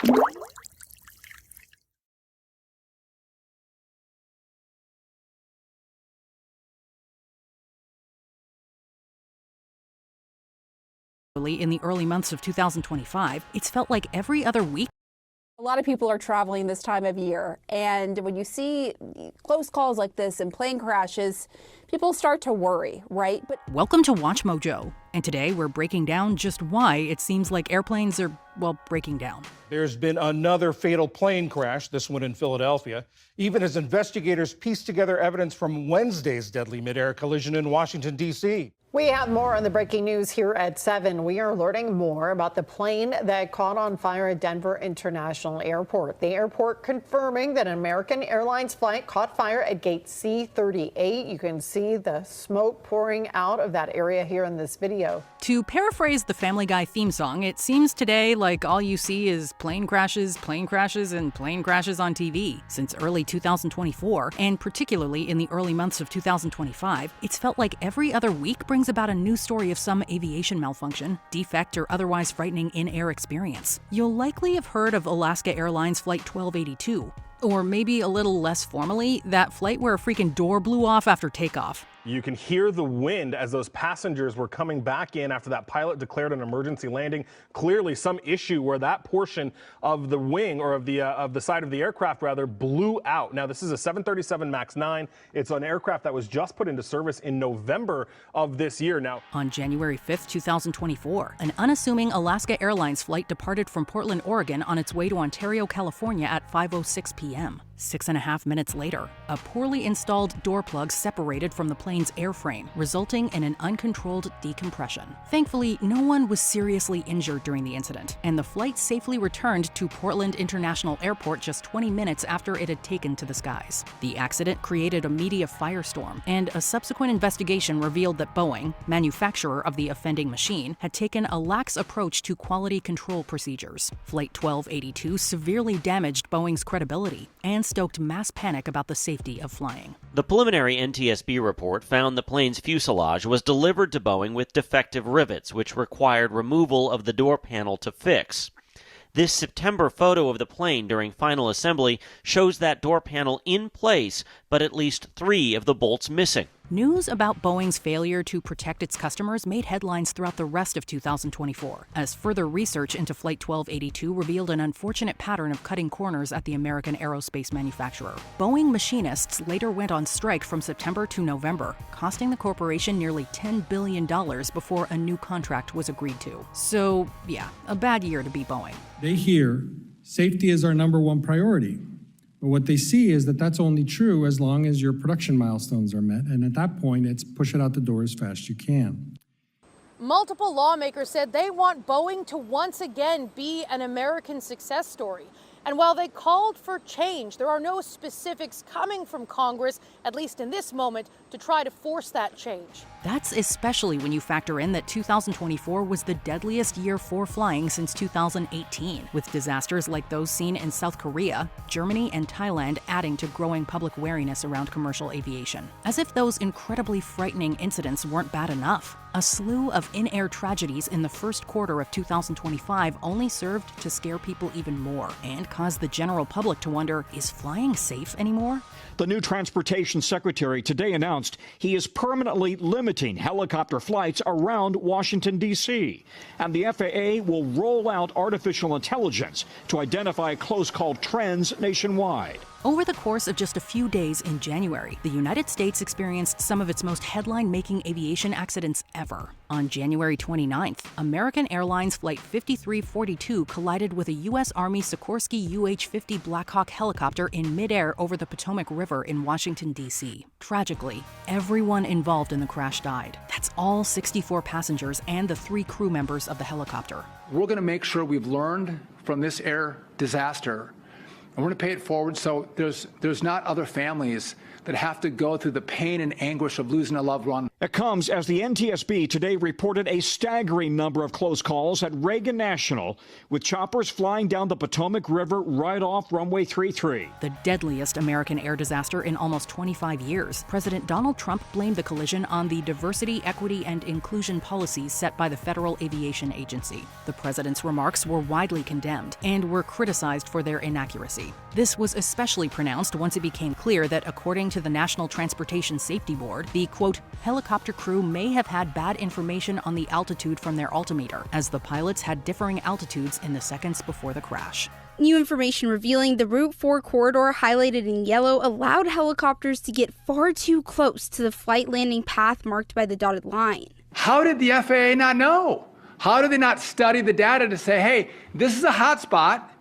In the early months of 2025, it's felt like every other week. A lot of people are traveling this time of year, and when you see close calls like this and plane crashes, people start to worry, right? But welcome to Watch Mojo, and today we're breaking down just why it seems like airplanes are, well, breaking down. There's been another fatal plane crash, this one in Philadelphia, even as investigators piece together evidence from Wednesday's deadly midair collision in Washington, D.C. We have more on the breaking news here at 7. We are learning more about the plane that caught on fire at Denver International Airport. The airport confirming that an American Airlines flight caught fire at gate C-38. You can see the smoke pouring out of that area here in this video. To paraphrase the Family Guy theme song, it seems today like all you see is plane crashes, and plane crashes on TV. Since early 2024, and particularly in the early months of 2025, it's felt like every other week brings about a new story of some aviation malfunction, defect, or otherwise frightening in-air experience. You'll likely have heard of Alaska Airlines Flight 1282, or maybe a little less formally, that flight where a freaking door blew off after takeoff. You can hear the wind as those passengers were coming back in after that pilot declared an emergency landing. Clearly some issue where that portion of the wing, or of the side of the aircraft rather, blew out. Now this is a 737 MAX 9. It's an aircraft that was just put into service in November of this year. Now, on January 5th, 2024, an unassuming Alaska Airlines flight departed from Portland, Oregon on its way to Ontario, California at 5:06 p.m. 6.5 minutes later, a poorly installed door plug separated from the plane's airframe, resulting in an uncontrolled decompression. Thankfully, no one was seriously injured during the incident, and the flight safely returned to Portland International Airport just 20 minutes after it had taken to the skies. The accident created a media firestorm, and a subsequent investigation revealed that Boeing, manufacturer of the offending machine, had taken a lax approach to quality control procedures. Flight 1282 severely damaged Boeing's credibility and stoked mass panic about the safety of flying. The preliminary NTSB report found the plane's fuselage was delivered to Boeing with defective rivets, which required removal of the door panel to fix. This September photo of the plane during final assembly shows that door panel in place, but at least 3 of the bolts missing. News about Boeing's failure to protect its customers made headlines throughout the rest of 2024, as further research into Flight 1282 revealed an unfortunate pattern of cutting corners at the American aerospace manufacturer. Boeing machinists later went on strike from September to November, costing the corporation nearly $10 billion before a new contract was agreed to. So, yeah, a bad year to be Boeing. They hear safety is our #1 priority. But what they see is that that's only true as long as your production milestones are met. And at that point, it's push it out the door as fast as you can. Multiple lawmakers said they want Boeing to once again be an American success story. And while they called for change, there are no specifics coming from Congress, at least in this moment, to try to force that change. That's especially when you factor in that 2024 was the deadliest year for flying since 2018, with disasters like those seen in South Korea, Germany, and Thailand adding to growing public wariness around commercial aviation. As if those incredibly frightening incidents weren't bad enough, a slew of in-air tragedies in the first quarter of 2025 only served to scare people even more and cause the general public to wonder, is flying safe anymore? The new Transportation Secretary today announced he is permanently limiting helicopter flights around Washington, D.C., and the FAA will roll out artificial intelligence to identify close-call trends nationwide. Over the course of just a few days in January, the United States experienced some of its most headline-making aviation accidents ever. On January 29th, American Airlines Flight 5342 collided with a U.S. Army Sikorsky UH-50 Black Hawk helicopter in midair over the Potomac River in Washington, D.C. Tragically, everyone involved in the crash died. That's all 64 passengers and the 3 crew members of the helicopter. We're going to make sure we've learned from this air disaster I want to pay it forward so there's not other families that have to go through the pain and anguish of losing a loved one. It comes as the NTSB today reported a staggering number of close calls at Reagan National, with choppers flying down the Potomac River right off runway 33. The deadliest American air disaster in almost 25 years. President Donald Trump blamed the collision on the diversity, equity, and inclusion policies set by the Federal Aviation Agency. The president's remarks were widely condemned and were criticized for their inaccuracy. This was especially pronounced once it became clear that, according to the National Transportation Safety Board, the, quote, helicopter crew may have had bad information on the altitude from their altimeter, as the pilots had differing altitudes in the seconds before the crash. New information revealing the Route 4 corridor highlighted in yellow allowed helicopters to get far too close to the flight landing path marked by the dotted line. How did the FAA not know? How did they not study the data to say, hey, this is a hot spot,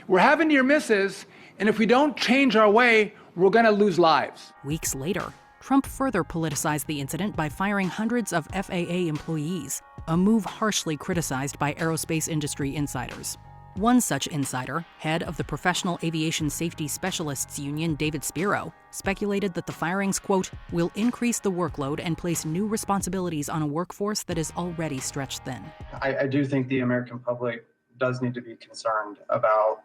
we're having near misses, and if we don't change our way, we're going to lose lives? Weeks later, Trump further politicized the incident by firing hundreds of FAA employees, a move harshly criticized by aerospace industry insiders. One such insider, head of the Professional Aviation Safety Specialists Union, David Spiro, speculated that the firings, quote, will increase the workload and place new responsibilities on a workforce that is already stretched thin. I do think the American public does need to be concerned about,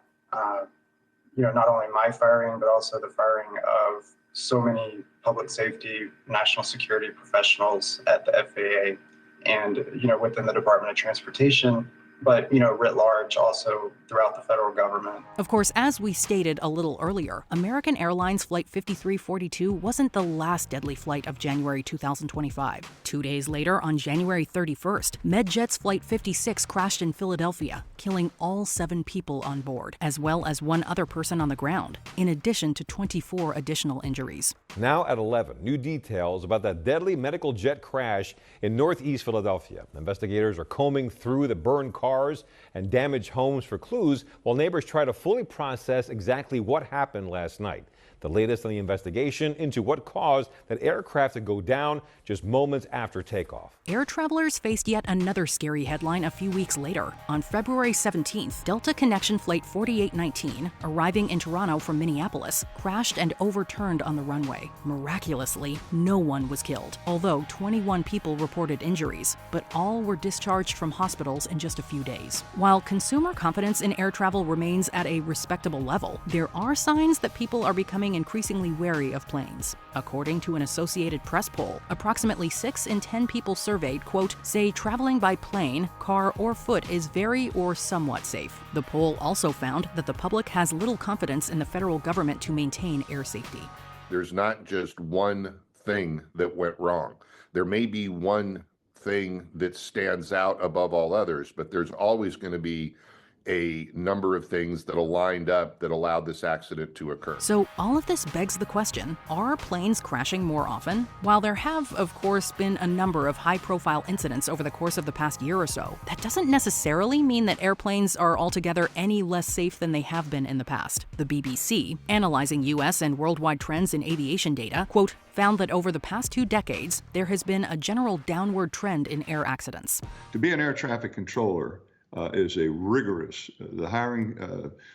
not only my firing, but also the firing of so many public safety, national security professionals at the FAA and, within the Department of Transportation, but, writ large also throughout the federal government. Of course, as we stated a little earlier, American Airlines Flight 5342 wasn't the last deadly flight of January 2025. 2 days later, on January 31st, MedJet's Flight 56 crashed in Philadelphia, killing all 7 people on board, as well as 1 other person on the ground, in addition to 24 additional injuries. Now at 11, new details about that deadly medical jet crash in northeast Philadelphia. Investigators are combing through the burned cars and damaged homes for clues while neighbors try to fully process exactly what happened last night. The latest on the investigation into what caused that aircraft to go down just moments after takeoff. Air travelers faced yet another scary headline a few weeks later. On February 17th, Delta Connection Flight 4819, arriving in Toronto from Minneapolis, crashed and overturned on the runway. Miraculously, no one was killed, although 21 people reported injuries, but all were discharged from hospitals in just a few days. While consumer confidence in air travel remains at a respectable level, there are signs that people are becoming increasingly wary of planes. According to an Associated Press poll, approximately 6 in 10 people surveyed, quote, say traveling by plane, car, or foot is very or somewhat safe. The poll also found that the public has little confidence in the federal government to maintain air safety. There's not just one thing that went wrong. There may be one thing that stands out above all others, but there's always going to be a number of things that aligned up that allowed this accident to occur. So all of this begs the question, are planes crashing more often? While there have, of course, been a number of high-profile incidents over the course of the past year or so, that doesn't necessarily mean that airplanes are altogether any less safe than they have been in the past. The BBC, analyzing U.S. and worldwide trends in aviation data, quote, found that over the past 2 decades, there has been a general downward trend in air accidents. To be an air traffic controller is a rigorous, the hiring,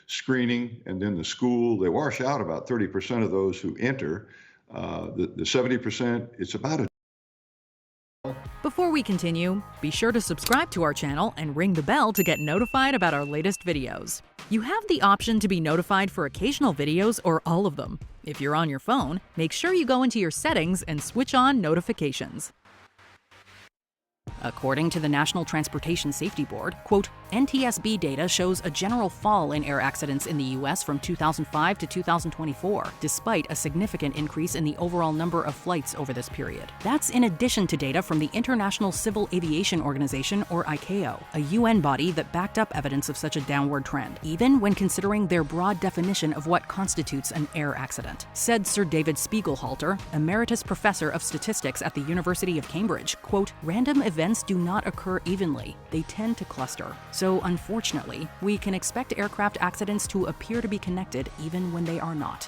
screening, and then the school. They wash out about 30% of those who enter. The 70%, it's about a... Before we continue, be sure to subscribe to our channel and ring the bell to get notified about our latest videos. You have the option to be notified for occasional videos or all of them. If you're on your phone, make sure you go into your settings and switch on notifications. According to the National Transportation Safety Board, quote, NTSB data shows a general fall in air accidents in the U.S. from 2005 to 2024, despite a significant increase in the overall number of flights over this period. That's in addition to data from the International Civil Aviation Organization, or ICAO, a UN body that backed up evidence of such a downward trend, even when considering their broad definition of what constitutes an air accident. Said Sir David Spiegelhalter, Emeritus Professor of Statistics at the University of Cambridge, quote, random events do not occur evenly. They tend to cluster. So unfortunately, we can expect aircraft accidents to appear to be connected even when they are not.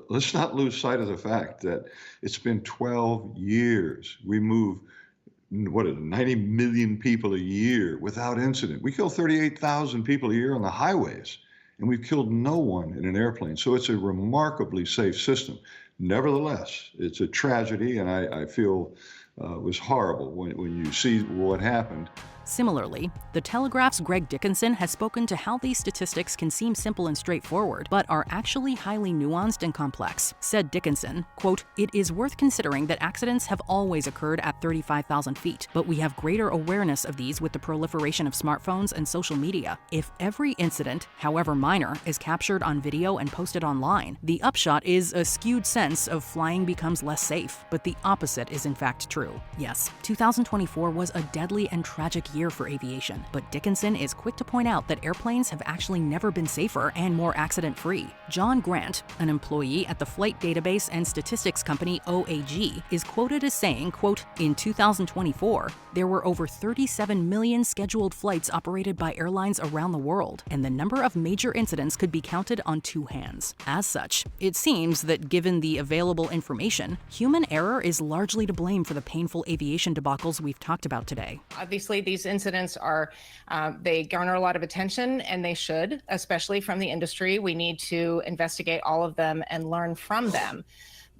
Let's not lose sight of the fact that it's been 12 years. We move, 90 million people a year without incident. We kill 38,000 people a year on the highways. and we've killed no one in an airplane. So it's a remarkably safe system. Nevertheless, it's a tragedy, and I feel it was horrible when you see what happened. Similarly, The Telegraph's Greg Dickinson has spoken to how these statistics can seem simple and straightforward, but are actually highly nuanced and complex. Said Dickinson, quote, "It is worth considering that accidents have always occurred at 35,000 feet, but we have greater awareness of these with the proliferation of smartphones and social media. If every incident, however minor, is captured on video and posted online, the upshot is a skewed sense of flying becomes less safe, but the opposite is in fact true." Yes, 2024 was a deadly and tragic year for aviation, but Dickinson is quick to point out that airplanes have actually never been safer and more accident-free. John Grant, an employee at the flight database and statistics company OAG, is quoted as saying, quote, "In 2024, there were over 37 million scheduled flights operated by airlines around the world, and the number of major incidents could be counted on two hands." As such, it seems that given the available information, human error is largely to blame for the painful aviation debacles we've talked about today. Obviously, these incidents are, they garner a lot of attention, and they should, especially from the industry. We need to investigate all of them and learn from them.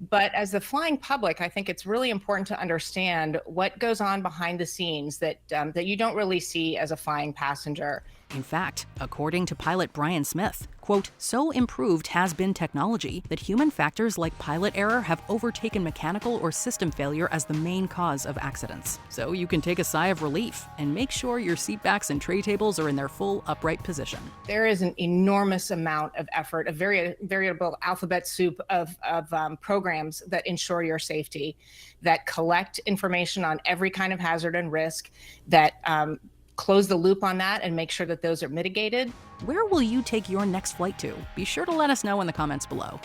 But as the flying public, I think it's really important to understand what goes on behind the scenes that you don't really see as a flying passenger. In fact, according to pilot Brian Smith, quote, "So improved has been technology that human factors like pilot error have overtaken mechanical or system failure as the main cause of accidents." So you can take a sigh of relief and make sure your seatbacks and tray tables are in their full upright position. There is an enormous amount of effort, a variable alphabet soup of programs that ensure your safety, that collect information on every kind of hazard and risk, that close the loop on that and make sure that those are mitigated. Where will you take your next flight to? Be sure to let us know in the comments below.